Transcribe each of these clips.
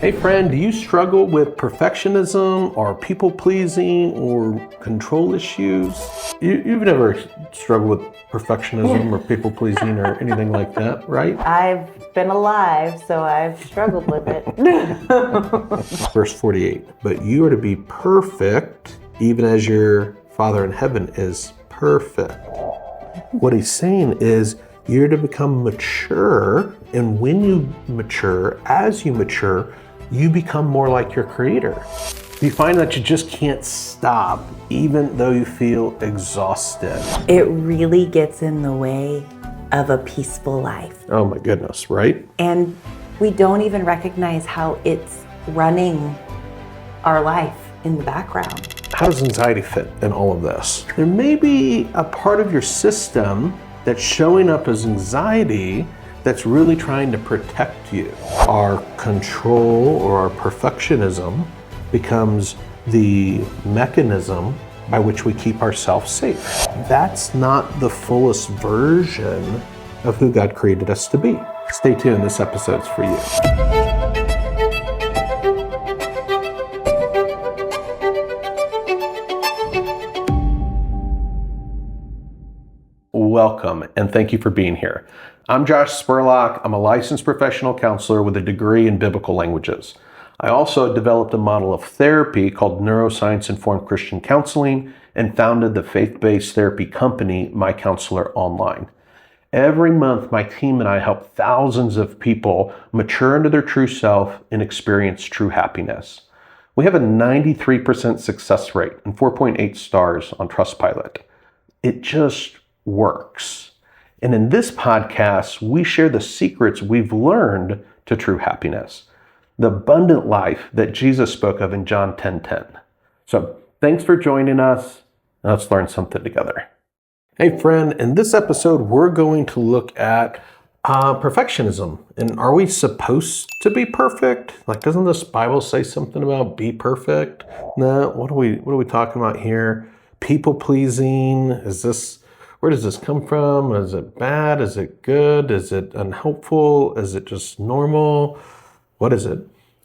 Hey friend, do you struggle with perfectionism or people pleasing or control issues? You've never struggled with perfectionism or people pleasing or anything like that, right? I've been alive, so I've struggled with it. Verse 48, but you are to be perfect even as your Father in heaven is perfect. What he's saying is you're to become mature, and when you mature, as you mature, you become more like your Creator. You find that you just can't stop, even though you feel exhausted. It really gets in the way of a peaceful life. Oh my goodness, right? And we don't even recognize how it's running our life in the background. How does anxiety fit in all of this? There may be a part of your system that's showing up as anxiety that's really trying to protect you. Our control or our perfectionism becomes the mechanism by which we keep ourselves safe. That's not the fullest version of who God created us to be. Stay tuned, this episode's for you. Welcome, and thank you for being here. I'm Josh Spurlock. I'm a licensed professional counselor with a degree in biblical languages. I also developed a model of therapy called Neuroscience-Informed Christian Counseling and founded the faith-based therapy company, My Counselor Online. Every month, my team and I help thousands of people mature into their true self and experience true happiness. We have a 93% success rate and 4.8 stars on Trustpilot. It just works. And in this podcast, we share the secrets we've learned to true happiness, the abundant life that Jesus spoke of in John 10:10. So thanks for joining us. Let's learn something together. Hey friend, in this episode, we're going to look at perfectionism. And are we supposed to be perfect? Like, doesn't this Bible say something about be perfect? No, what are we talking about here? People pleasing? Where does this come from? Is it bad? Is it good? Is it unhelpful? Is it just normal? What is it?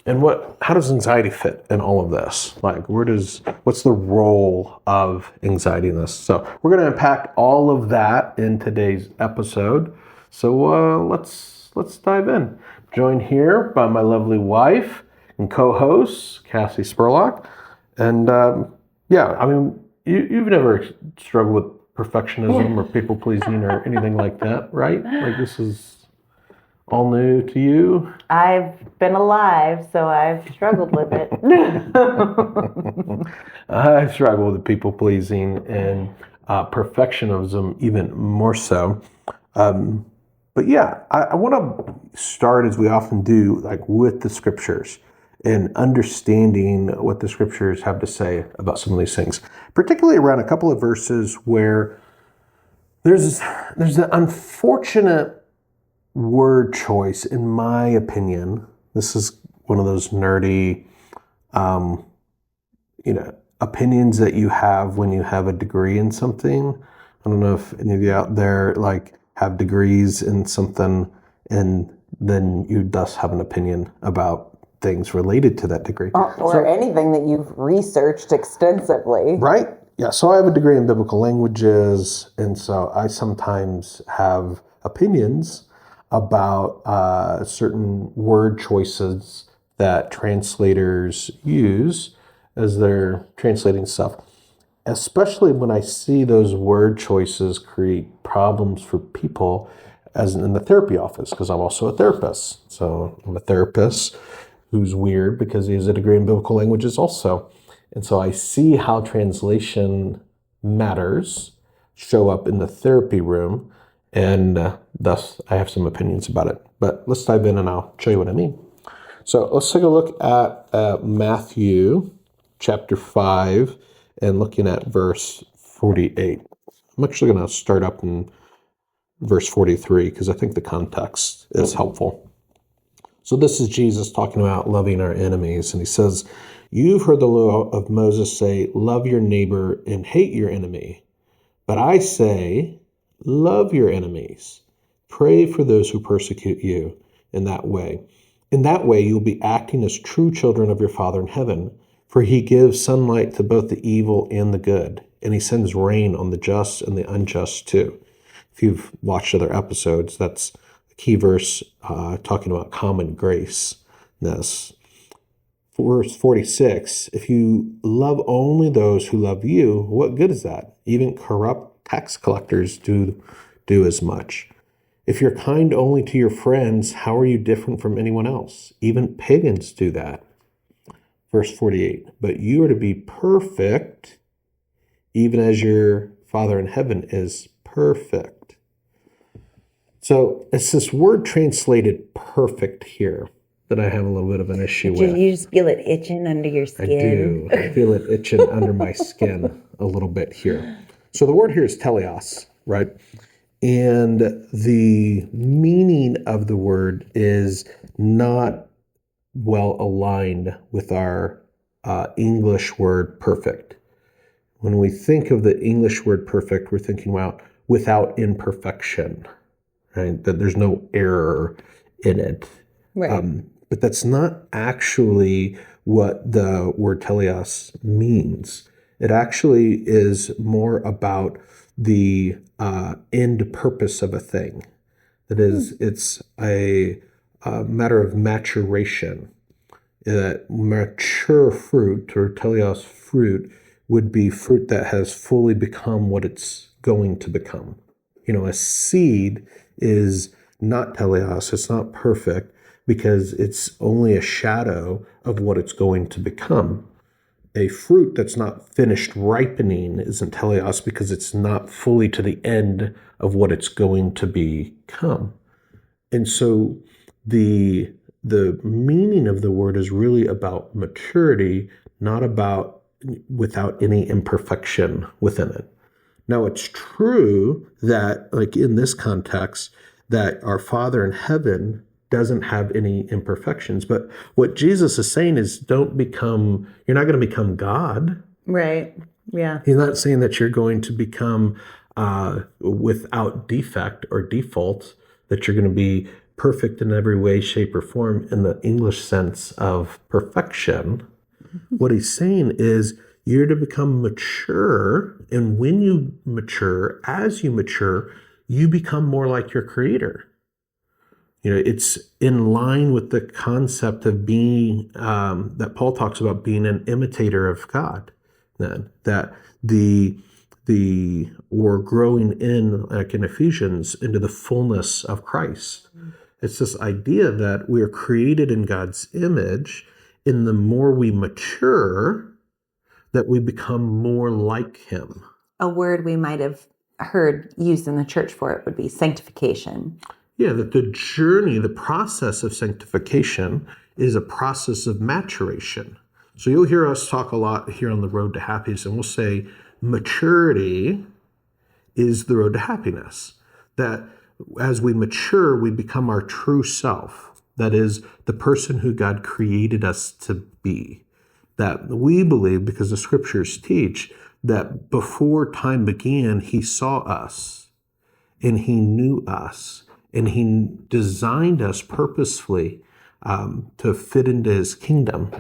And how does anxiety fit in all of this? Like, what's the role of anxiety in this? So we're going to unpack all of that in today's episode. So let's dive in. Joined here by my lovely wife and co-host, Cassie Spurlock. And you've never struggled with perfectionism or people pleasing or anything like that, right? Like, this is all new to you. I've been alive, so I've struggled with it. I've struggled with people pleasing and perfectionism even more so. But yeah, I want to start, as we often do, like with the scriptures and understanding what the scriptures have to say about some of these things, particularly around a couple of verses where there's an unfortunate word choice, in my opinion. This is one of those nerdy, opinions that you have when you have a degree in something. I don't know if any of you out there have degrees in something, and then you thus have an opinion about things related to that degree. Or anything that you've researched extensively. Right? Yeah, so I have a degree in biblical languages, and so I sometimes have opinions about certain word choices that translators use as they're translating stuff, especially when I see those word choices create problems for people as in the therapy office, because I'm also a therapist. So I'm a therapist who's weird because he has a degree in biblical languages also. And so I see how translation matters show up in the therapy room, and thus I have some opinions about it. But let's dive in and I'll show you what I mean. So let's take a look at Matthew chapter 5 and looking at verse 48. I'm actually going to start up in verse 43 because I think the context is helpful. So this is Jesus talking about loving our enemies, and he says, "You've heard the law of Moses say, love your neighbor and hate your enemy. But I say, love your enemies. Pray for those who persecute you in that way. In that way, you'll be acting as true children of your Father in heaven, for he gives sunlight to both the evil and the good, and he sends rain on the just and the unjust too. If you've watched other episodes, that's a key verse talking about common grace. Verse 46, if you love only those who love you, what good is that? Even corrupt tax collectors do as much. If you're kind only to your friends, how are you different from anyone else? Even pagans do that. Verse 48, but you are to be perfect, even as your Father in heaven is perfect. So it's this word translated perfect here that I have a little bit of an issue with. You just feel it itching under your skin. I do. I feel it itching under my skin a little bit here. So the word here is teleos, right? And the meaning of the word is not well aligned with our English word perfect. When we think of the English word perfect, we're thinking about without imperfection, right? That there's no error in it. Right. But that's not actually what the word teleos means. It actually is more about the end purpose of a thing. That is, it's a matter of maturation. That mature fruit or teleos fruit would be fruit that has fully become what it's going to become. A seed is not teleos, it's not perfect, because it's only a shadow of what it's going to become. A fruit that's not finished ripening isn't teleos because it's not fully to the end of what it's going to become. And so the meaning of the word is really about maturity, not about without any imperfection within it. Now, it's true that, like in this context, that our Father in heaven doesn't have any imperfections. But what Jesus is saying is you're not going to become God. Right. Yeah. He's not saying that you're going to become without defect or default, that you're going to be perfect in every way, shape, or form in the English sense of perfection. What he's saying is you're to become mature. And when you mature, as you mature, you become more like your Creator. It's in line with the concept of being, that Paul talks about being an imitator of God. That we're growing in, like in Ephesians, into the fullness of Christ. It's this idea that we are created in God's image, and the more we mature, that we become more like Him. A word we might have heard used in the church for it would be sanctification. Yeah, that the journey, the process of sanctification is a process of maturation. So you'll hear us talk a lot here on the road to happiness, and we'll say maturity is the road to happiness. That as we mature, we become our true self. That is the person who God created us to be. That we believe, because the scriptures teach, that before time began, He saw us and He knew us. And He designed us purposefully to fit into His kingdom.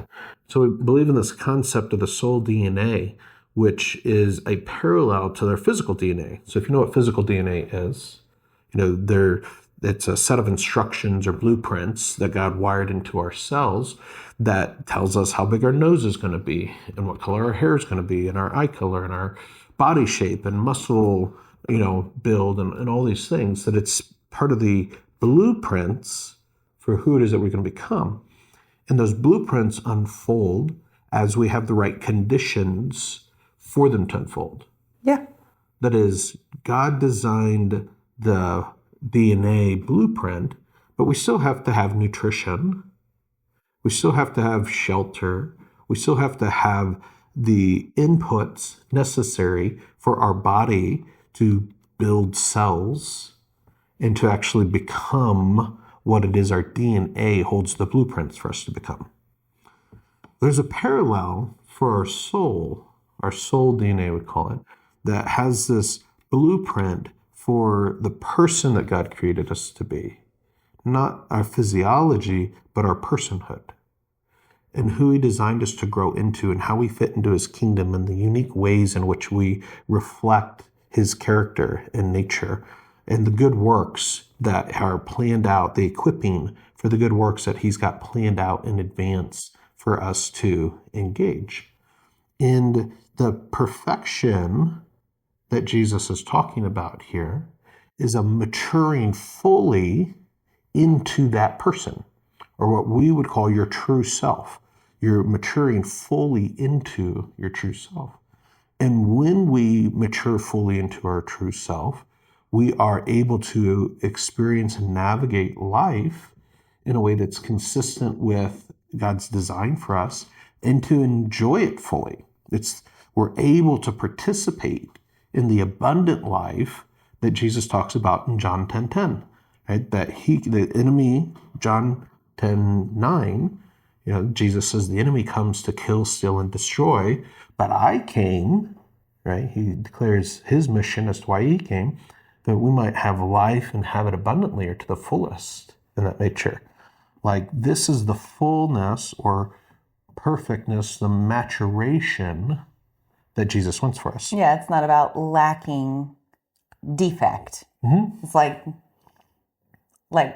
So we believe in this concept of the soul DNA, which is a parallel to their physical DNA. So if you know what physical DNA is, it's a set of instructions or blueprints that God wired into our cells that tells us how big our nose is going to be and what color our hair is going to be and our eye color and our body shape and muscle, build and all these things, that it's part of the blueprints for who it is that we're going to become. And those blueprints unfold as we have the right conditions for them to unfold. Yeah. That is, God designed the DNA blueprint, but we still have to have nutrition. We still have to have shelter. We still have to have the inputs necessary for our body to build cells and to actually become what it is our DNA holds the blueprints for us to become. There's a parallel for our soul DNA, we call it, that has this blueprint for the person that God created us to be. not our physiology, but our personhood, and who he designed us to grow into and how we fit into his kingdom and the unique ways in which we reflect his character and nature and the good works that are planned out, the equipping for the good works that he's got planned out in advance for us to engage. And the perfection that Jesus is talking about here is a maturing fully into that person, or what we would call your true self. You're maturing fully into your true self. And when we mature fully into our true self, we are able to experience and navigate life in a way that's consistent with God's design for us and to enjoy it fully. We're able to participate in the abundant life that Jesus talks about in John 10:10, right? That the enemy, John 10:9, Jesus says the enemy comes to kill, steal, and destroy, but I came, right? He declares his mission as to why he came, that we might have life and have it abundantly or to the fullest in that nature. Like this is the fullness or perfectness, the maturation that Jesus wants for us. Yeah, it's not about lacking defect. Mm-hmm. It's like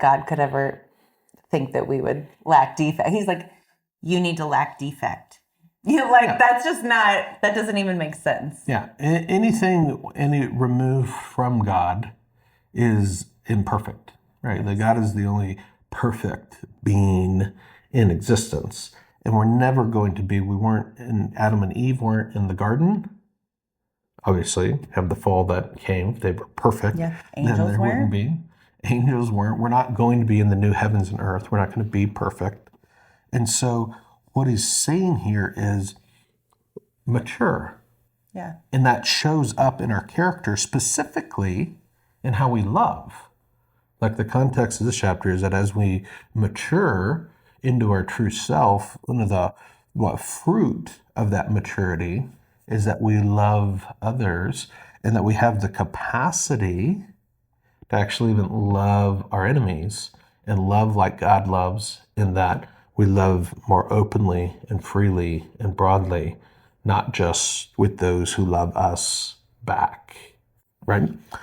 God could ever think that we would lack defect. He's like, you need to lack defect. That's just not, that doesn't even make sense. Yeah. Any remove from God is imperfect, right? That God is the only perfect being in existence. And we're never going to be, Adam and Eve weren't in the garden. Obviously, have the fall that came. They were perfect. Yeah, Then angels there wouldn't be. Angels weren't. We're not going to be in the new heavens and earth. We're not going to be perfect. And so what he's saying here is mature. Yeah. And that shows up in our character, specifically in how we love. Like the context of this chapter is that as we mature into our true self, one of the fruit of that maturity is that we love others and that we have the capacity to actually even love our enemies and love like God loves, in that we love more openly and freely and broadly, not just with those who love us back, right? A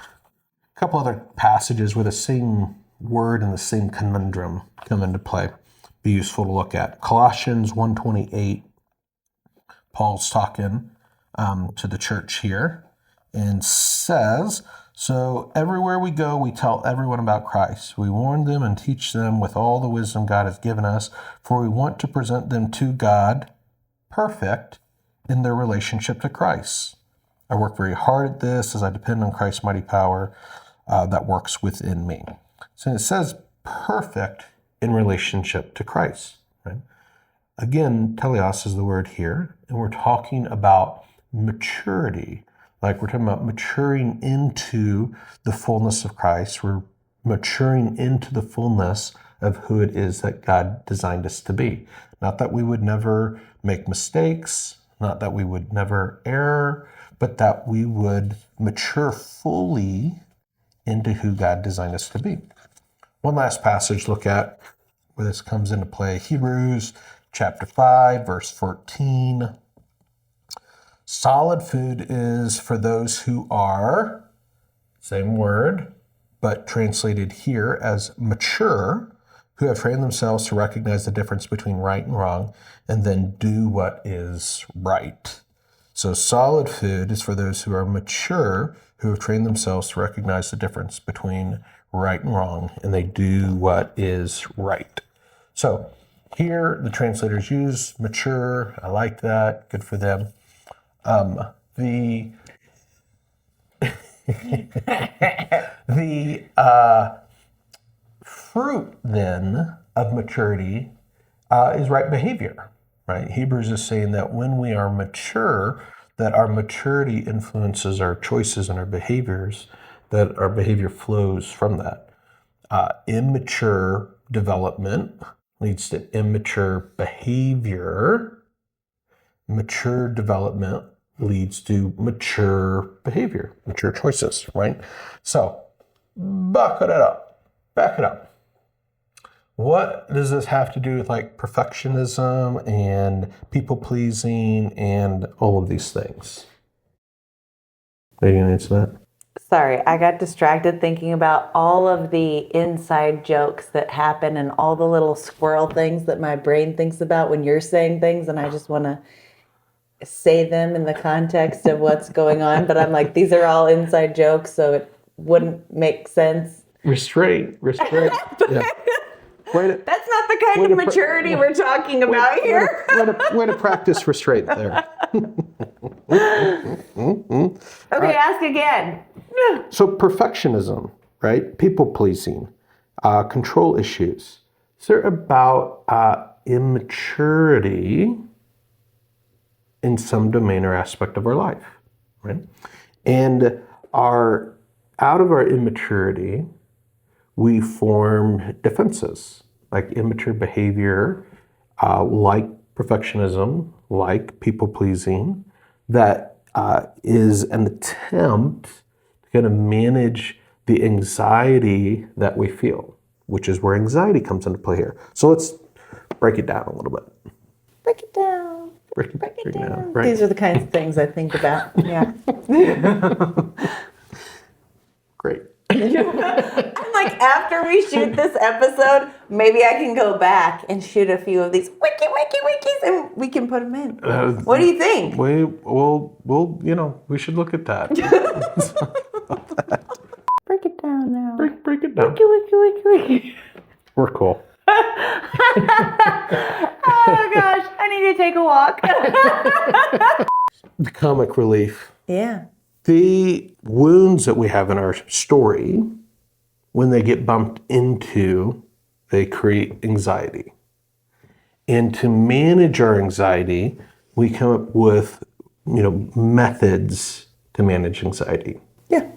couple other passages where the same word and the same conundrum come into play. Be useful to look at. Colossians 1:28, Paul's talking to the church here and says, so everywhere we go, we tell everyone about Christ. We warn them and teach them with all the wisdom God has given us, for we want to present them to God perfect in their relationship to Christ. I work very hard at this as I depend on Christ's mighty power that works within me. So it says perfect in relationship to Christ, right? Again, teleos is the word here, and we're talking about maturity. Like we're talking about maturing into the fullness of Christ. We're maturing into the fullness of who it is that God designed us to be. Not that we would never make mistakes, not that we would never err, but that we would mature fully into who God designed us to be. One last passage look at where this comes into play. Hebrews chapter 5, verse 14. Solid food is for those who are, same word, but translated here as mature, who have trained themselves to recognize the difference between right and wrong, and then do what is right. So solid food is for those who are mature, who have trained themselves to recognize the difference between right and wrong, and they do what is right. So here the translators use mature. I like that. Good for them. The fruit then of maturity is right behavior, right? Hebrews is saying that when we are mature, that our maturity influences our choices and our behaviors, that our behavior flows from that. Immature development leads to immature behavior. Mature development leads to mature behavior, mature choices, right? So, back it up. what does this have to do with like perfectionism and people pleasing and all of these things? Are you gonna answer that? Sorry, I got distracted thinking about all of the inside jokes that happen and all the little squirrel things that my brain thinks about when you're saying things, and I just want to say them in the context of what's going on. But I'm like, these are all inside jokes, so it wouldn't make sense. Restraint. Yeah. That's not the kind of maturity we're talking about here. Way to practice restraint there. Okay, ask again. So perfectionism, right? People pleasing, control issues. They're about immaturity in some domain or aspect of our life, right? And out of our immaturity, we form defenses like immature behavior, like perfectionism, like people pleasing, that is an attempt to kind of manage the anxiety that we feel, which is where anxiety comes into play here. So let's break it down a little bit. Break it down. Break it down. Right? These are the kinds of things I think about. Yeah. Great. I'm like, after we shoot this episode, maybe I can go back and shoot a few of these wikis and we can put them in. What do you think? We should look at that. Break it down now. Break it down. Wiki. We're cool. Oh gosh, I need to take a walk. The comic relief. Yeah. The wounds that we have in our story, when they get bumped into, they create anxiety. And to manage our anxiety, we come up with, methods to manage anxiety. Yeah.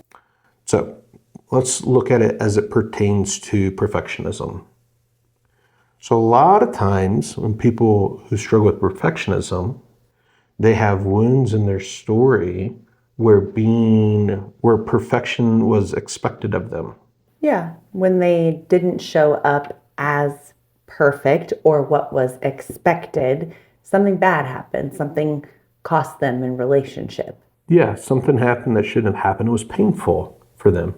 So let's look at it as it pertains to perfectionism. So a lot of times when people who struggle with perfectionism, they have wounds in their story where perfection was expected of them. Yeah. When they didn't show up as perfect or what was expected, something bad happened. Something cost them in relationship. Yeah, something happened that shouldn't have happened. It was painful for them.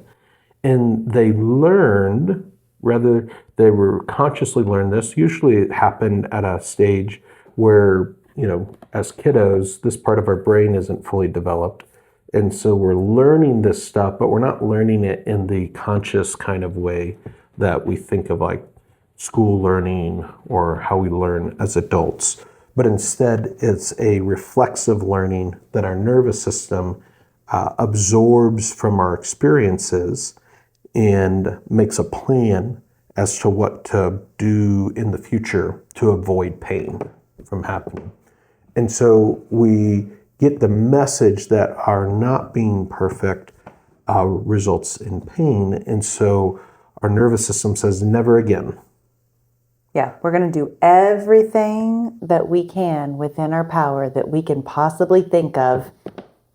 And they learned, rather they were consciously learned this, usually it happened at a stage where, as kiddos, this part of our brain isn't fully developed. And so we're learning this stuff, but we're not learning it in the conscious kind of way that we think of like school learning or how we learn as adults. But instead, it's a reflexive learning that our nervous system absorbs from our experiences and makes a plan as to what to do in the future to avoid pain from happening. And so we get the message that our not being perfect results in pain. And so our nervous system says, never again. Yeah, we're going to do everything that we can within our power that we can possibly think of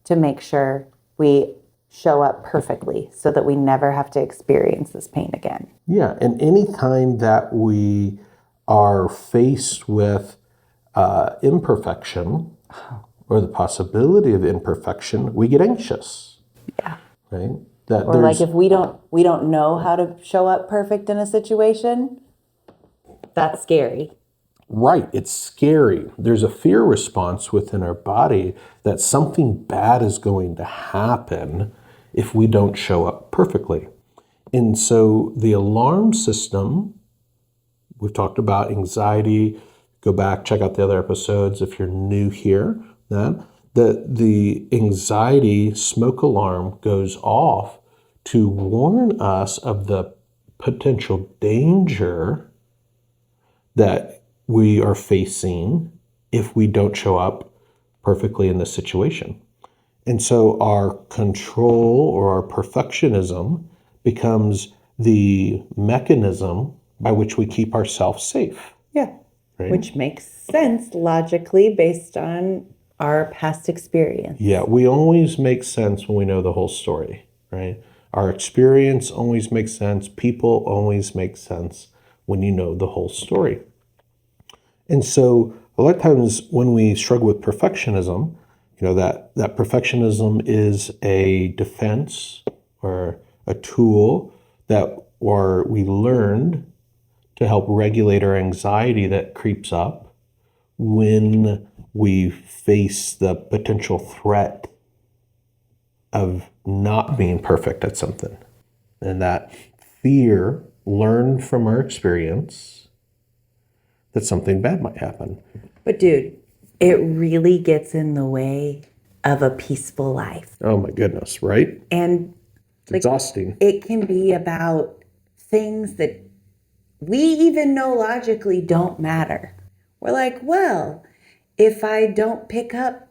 to make sure we show up perfectly so that we never have to experience this pain again. Yeah, and any time that we are faced with imperfection or the possibility of imperfection, we get anxious. Yeah. Right? Or like if we don't know how to show up perfect in a situation, that's scary. Right, it's scary. There's a fear response within our body that something bad is going to happen if we don't show up perfectly. And so the alarm system, we've talked about anxiety. Go back, check out the other episodes if you're new here. The anxiety smoke alarm goes off to warn us of the potential danger that we are facing if we don't show up perfectly in this situation. And so our control or our perfectionism becomes the mechanism by which we keep ourselves safe. Yeah. Right? Which makes sense logically based on our past experience. Yeah, we always make sense when we know the whole story, right? Our experience always makes sense. People always make sense when you know the whole story. And so a lot of times when we struggle with perfectionism, that perfectionism is a defense or a tool that or we learned to help regulate our anxiety that creeps up when we face the potential threat of not being perfect at something. And that fear learned from our experience that something bad might happen. But dude, it really gets in the way of a peaceful life. Oh my goodness, right? And It's exhausting. it can be about things that we even know logically don't matter. We're like, well, if I don't pick up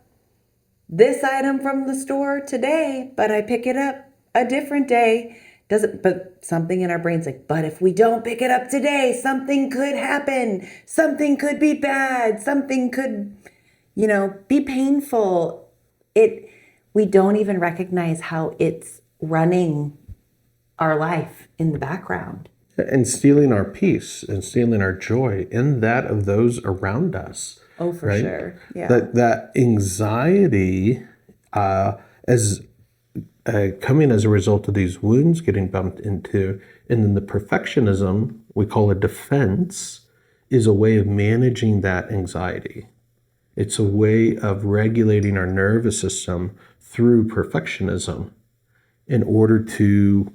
this item from the store today, but I pick it up a different day, but something in our brain's like, but if we don't pick it up today, something could happen. Something could be bad. Something could, be painful. We don't even recognize how it's running our life in the background. And stealing our peace and stealing our joy in that of those around us. Oh, for right? sure. Yeah. That anxiety as coming as a result of these wounds getting bumped into, and then the perfectionism we call a defense is a way of managing that anxiety. It's a way of regulating our nervous system through perfectionism in order to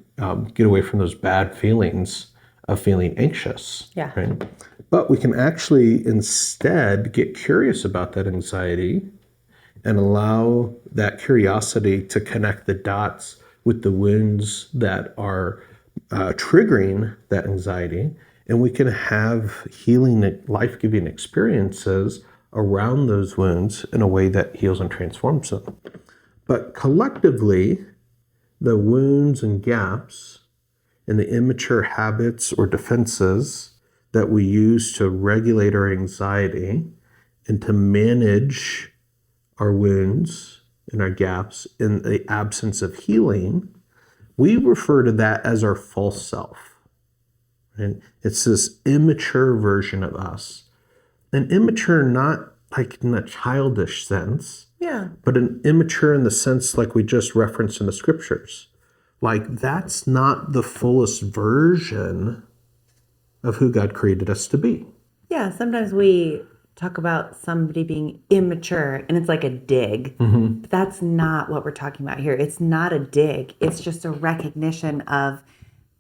get away from those bad feelings of feeling anxious. Yeah. Right? But we can actually instead get curious about that anxiety and allow that curiosity to connect the dots with the wounds that are triggering that anxiety. And we can have healing, life-giving experiences around those wounds in a way that heals and transforms them. But collectively, the wounds and gaps and the immature habits or defenses that we use to regulate our anxiety and to manage our wounds and our gaps in the absence of healing, we refer to that as our false self. And it's this immature version of us. And immature not like in a childish sense, but an immature in the sense like we just referenced in the scriptures. Like that's not the fullest version of who God created us to be. Yeah, sometimes we talk about somebody being immature and it's like a dig. Mm-hmm. But that's not what we're talking about here. It's not a dig. It's just a recognition of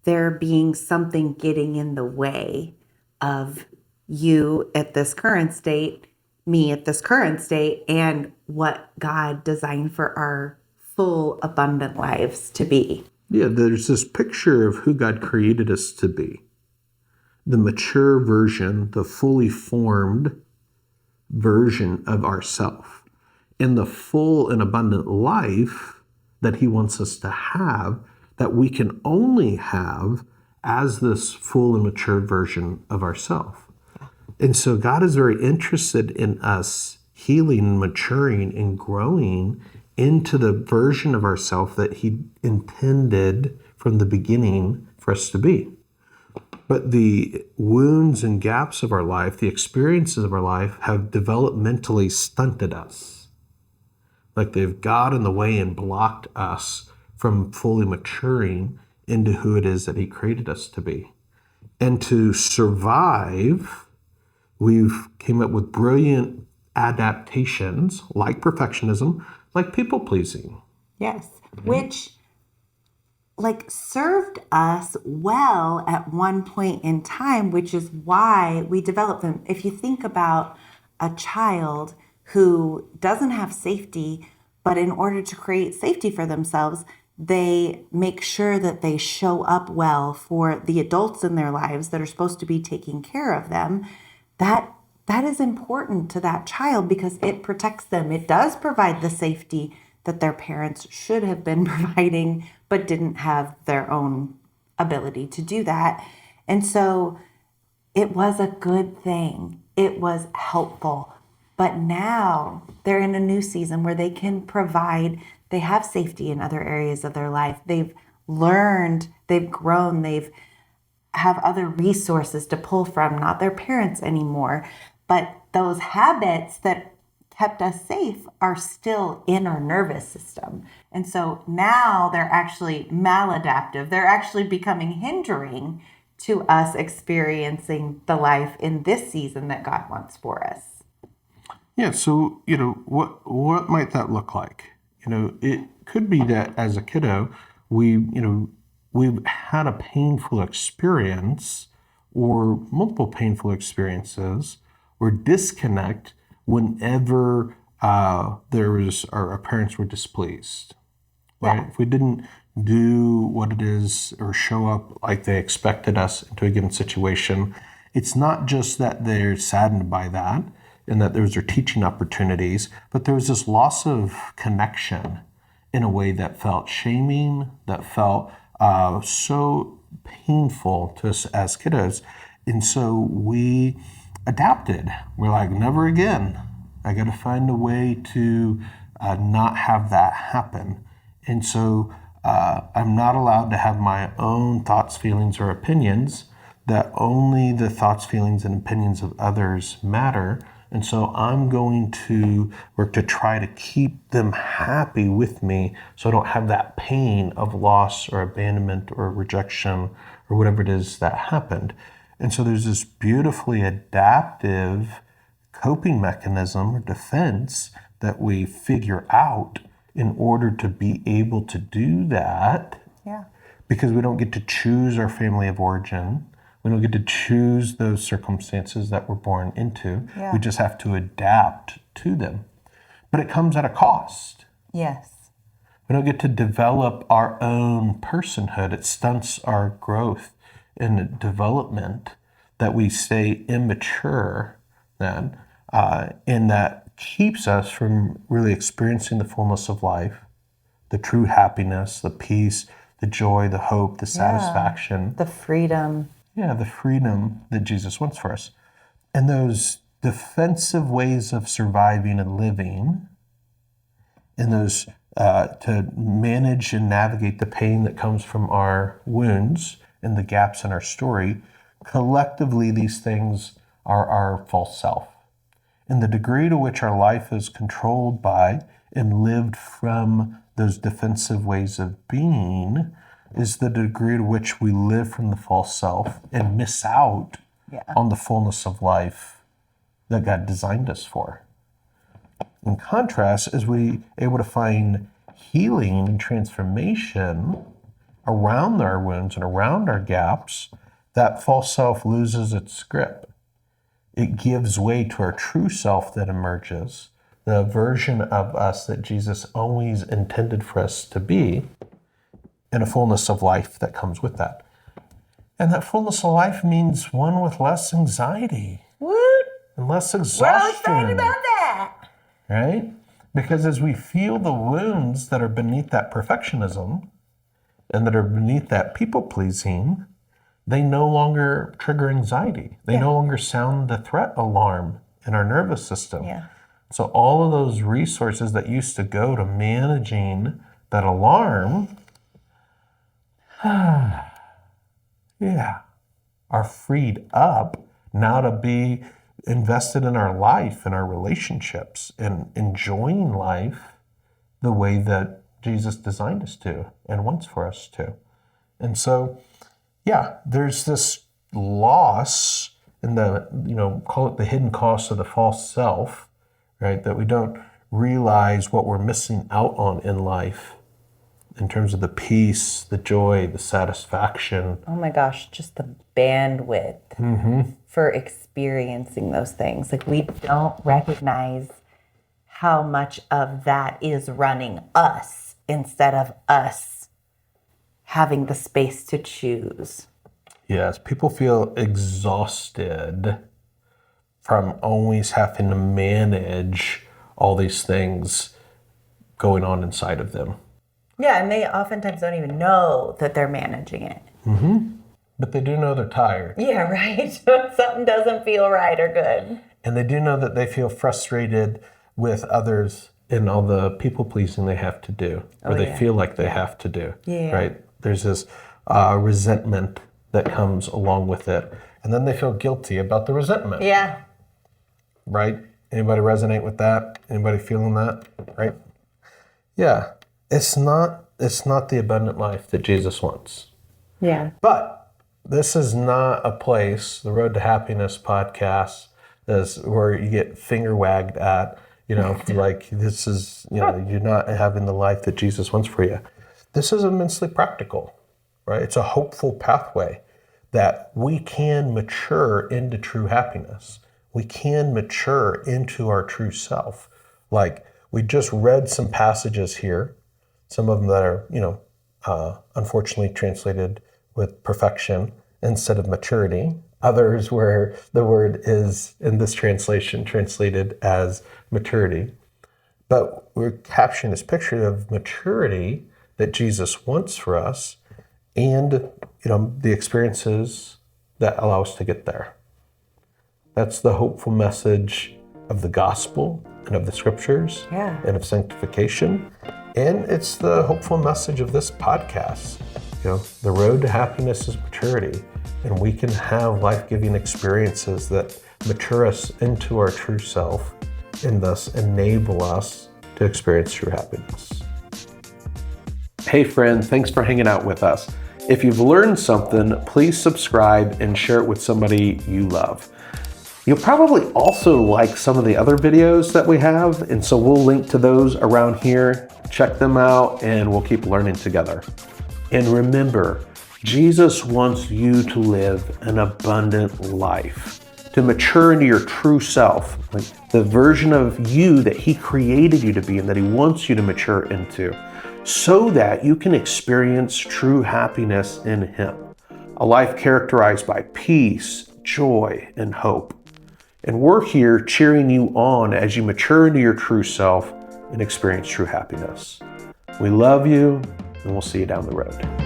there being something getting in the way of you at this current state, me at this current state, and what God designed for our full, abundant lives to be. Yeah, there's this picture of who God created us to be. The mature version, the fully formed version of ourself. And the full and abundant life that he wants us to have, that we can only have as this full and mature version of ourself. And so God is very interested in us healing, maturing, and growing into the version of ourself that he intended from the beginning for us to be. But the wounds and gaps of our life, the experiences of our life have developmentally stunted us. Like they've got in the way and blocked us from fully maturing into who it is that he created us to be. And to survive, we've came up with brilliant adaptations like perfectionism, like people-pleasing. Yes, which served us well at one point in time, which is why we developed them. If you think about a child who doesn't have safety, but in order to create safety for themselves, they make sure that they show up well for the adults in their lives that are supposed to be taking care of them. That is important to that child because it protects them. It does provide the safety that their parents should have been providing, but didn't have their own ability to do that. And so it was a good thing. It was helpful. But now they're in a new season where they can provide, they have safety in other areas of their life. They've learned, they've grown, they've have other resources to pull from, not their parents anymore. But those habits that kept us safe are still in our nervous system. And so now they're actually maladaptive. They're actually becoming hindering to us experiencing the life in this season that God wants for us. Yeah, so, what might that look like? It could be that as a kiddo, we've had a painful experience or multiple painful experiences or disconnect whenever our parents were displeased. Right? Yeah. If we didn't do what it is or show up like they expected us into a given situation, it's not just that they're saddened by that and that those are teaching opportunities, but there was this loss of connection in a way that felt shaming, that felt so painful to us as kiddos. And so we adapted. We're like, never again. I got to find a way to not have that happen. And so I'm not allowed to have my own thoughts, feelings, or opinions, that only the thoughts, feelings, and opinions of others matter. And so I'm going to work to try to keep them happy with me so I don't have that pain of loss or abandonment or rejection or whatever it is that happened. And so there's this beautifully adaptive coping mechanism or defense that we figure out in order to be able to do that. Yeah. Because we don't get to choose our family of origin. We don't get to choose those circumstances that we're born into. Yeah. We just have to adapt to them. But it comes at a cost. Yes. We don't get to develop our own personhood. It stunts our growth and development, that we stay immature then, and that keeps us from really experiencing the fullness of life, the true happiness, the peace, the joy, the hope, the satisfaction. The freedom. Yeah, the freedom that Jesus wants for us. And those defensive ways of surviving and living, and those to manage and navigate the pain that comes from our wounds and the gaps in our story, collectively these things are our false self. And the degree to which our life is controlled by and lived from those defensive ways of being is the degree to which we live from the false self and miss out on the fullness of life that God designed us for. In contrast, as we able to find healing and transformation around our wounds and around our gaps, that false self loses its grip. It gives way to our true self that emerges, the version of us that Jesus always intended for us to be, and a fullness of life that comes with that. And that fullness of life means one with less anxiety. Woot! And less exhaustion. We're all excited about that. Right? Because as we feel the wounds that are beneath that perfectionism and that are beneath that people-pleasing, they no longer trigger anxiety. They no longer sound the threat alarm in our nervous system. Yeah. So all of those resources that used to go to managing that alarm, are freed up now to be invested in our life and our relationships and enjoying life the way that Jesus designed us to and wants for us to. And so, there's this loss in the, call it the hidden cost of the false self, right? That we don't realize what we're missing out on in life in terms of the peace, the joy, the satisfaction. Oh my gosh, just the bandwidth for experiencing those things. Like, we don't recognize how much of that is running us instead of us having the space to choose. Yes, people feel exhausted from always having to manage all these things going on inside of them. Yeah, and they oftentimes don't even know that they're managing it. But they do know they're tired. Yeah, right. Something doesn't feel right or good. And they do know that they feel frustrated with others in all the people pleasing they have to do, or they feel like they have to do. Yeah. Right? There's this resentment that comes along with it. And then they feel guilty about the resentment. Yeah. Right? Anybody resonate with that? Anybody feeling that? Right? Yeah. It's not the abundant life that Jesus wants. Yeah. But this is not a place, the Road to Happiness podcast is where you get finger wagged at, like this is, you're not having the life that Jesus wants for you. This is immensely practical, right? It's a hopeful pathway that we can mature into true happiness. We can mature into our true self. Like we just read some passages here, some of them that are, unfortunately translated with perfection instead of maturity. Others where the word is, in this translation, translated as maturity. But we're capturing this picture of maturity that Jesus wants for us and, the experiences that allow us to get there. That's the hopeful message of the gospel and of the scriptures and of sanctification. And it's the hopeful message of this podcast. The road to happiness is maturity, and we can have life-giving experiences that mature us into our true self and thus enable us to experience true happiness. Hey friend, thanks for hanging out with us. If you've learned something, please subscribe and share it with somebody you love. You'll probably also like some of the other videos that we have, and so we'll link to those around here. Check them out, and we'll keep learning together. And remember, Jesus wants you to live an abundant life, to mature into your true self, like the version of you that he created you to be and that he wants you to mature into, so that you can experience true happiness in him, a life characterized by peace, joy, and hope. And we're here cheering you on as you mature into your true self and experience true happiness. We love you, and we'll see you down the road.